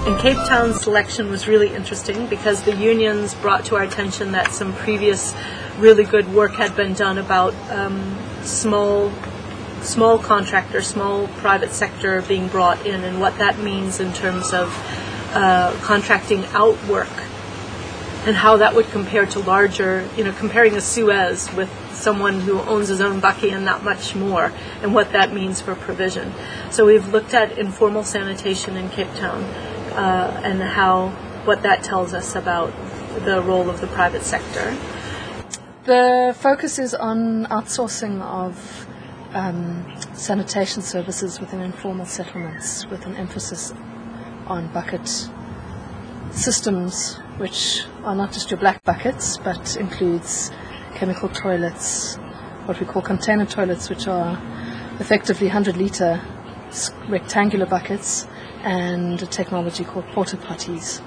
And Cape Town's selection was really interesting because the unions brought to our attention that some previous really good work had been done about small contractors, small private sector being brought in, and what that means in terms of contracting out work, and how that would compare to larger, comparing a Suez with someone who owns his own bucky and not much more, and what that means for provision. So we've looked at informal sanitation in Cape Town and what that tells us about the role of the private sector. The focus is on outsourcing of sanitation services within informal settlements, with an emphasis on bucket systems, which are not just your black buckets, but includes chemical toilets, what we call container toilets, which are effectively 100-litre rectangular buckets, and a technology called porta potties.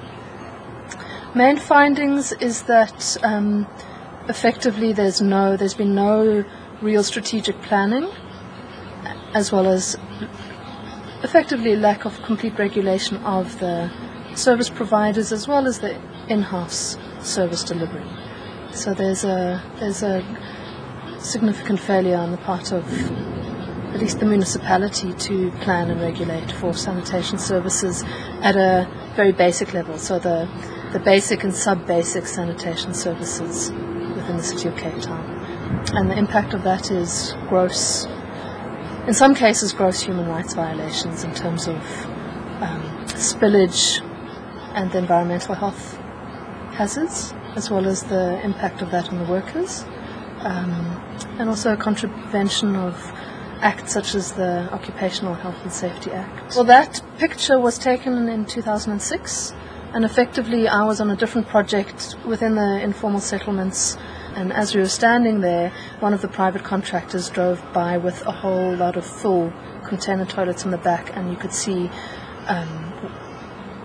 Main findings is that effectively there's been no real strategic planning, as well as effectively lack of complete regulation of the service providers as well as the in-house service delivery. So there's a significant failure on the part of at least the municipality to plan and regulate for sanitation services at a very basic level. So the basic and sub-basic sanitation services within the city of Cape Town. And the impact of that is in some cases, gross human rights violations in terms of spillage and the environmental health hazards, as well as the impact of that on the workers, and also a contravention of acts such as the Occupational Health and Safety Act. Well, that picture was taken in 2006, and effectively I was on a different project within the informal settlements, and as we were standing there, one of the private contractors drove by with a whole lot of full container toilets in the back, and you could see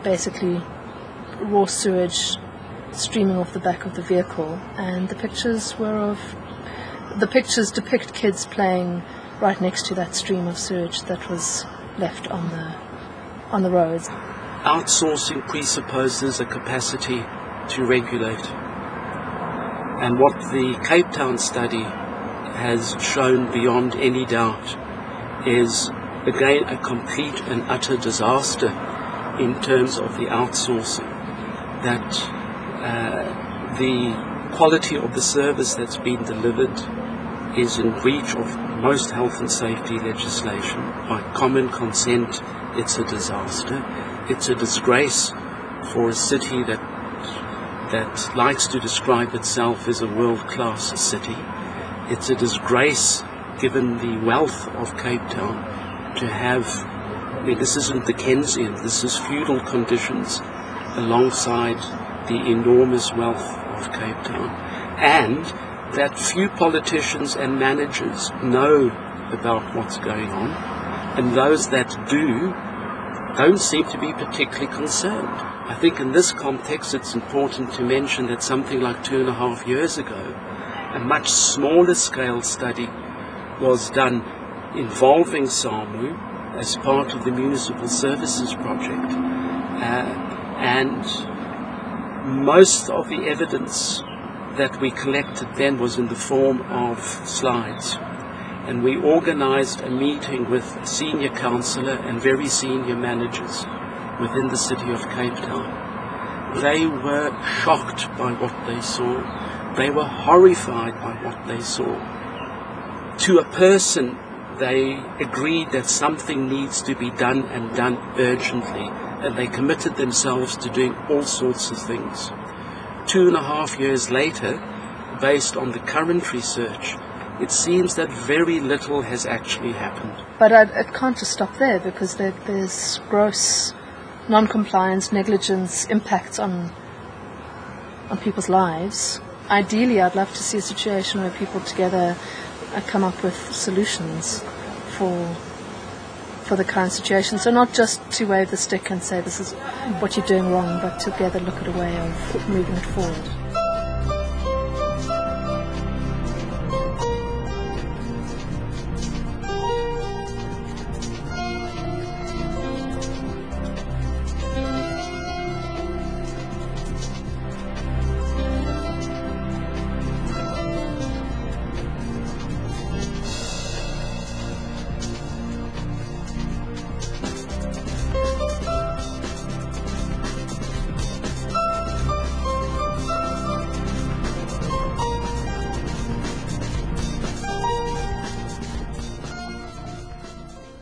basically raw sewage streaming off the back of the vehicle, and the pictures depict kids playing right next to that stream of sewage that was left on the roads. Outsourcing presupposes a capacity to regulate, and what the Cape Town study has shown beyond any doubt is again a complete and utter disaster in terms of the outsourcing, that the quality of the service that's been delivered is in breach of most health and safety legislation. By common consent, it's a disaster. It's a disgrace for a city that likes to describe itself as a world-class city. It's a disgrace, given the wealth of Cape Town, to have, this isn't Dickensian, this is feudal conditions alongside the enormous wealth of Cape Town, and that few politicians and managers know about what's going on, and those that do don't seem to be particularly concerned. I think in this context it's important to mention that something like 2.5 years ago, a much smaller scale study was done involving SAMWU as part of the Municipal Services Project, and most of the evidence that we collected then was in the form of slides, and we organized a meeting with a senior councillor and very senior managers within the city of Cape Town. They were shocked by what they saw. They were horrified by what they saw. To a person, they agreed that something needs to be done, and done urgently, and they committed themselves to doing all sorts of things. 2.5 years later, based on the current research, it seems that very little has actually happened. But it can't just stop there, because there's gross non-compliance, negligence, impacts on people's lives. Ideally, I'd love to see a situation where people together come up with solutions for the current situation. So not just to wave the stick and say this is what you're doing wrong, but together look at a way of moving it forward.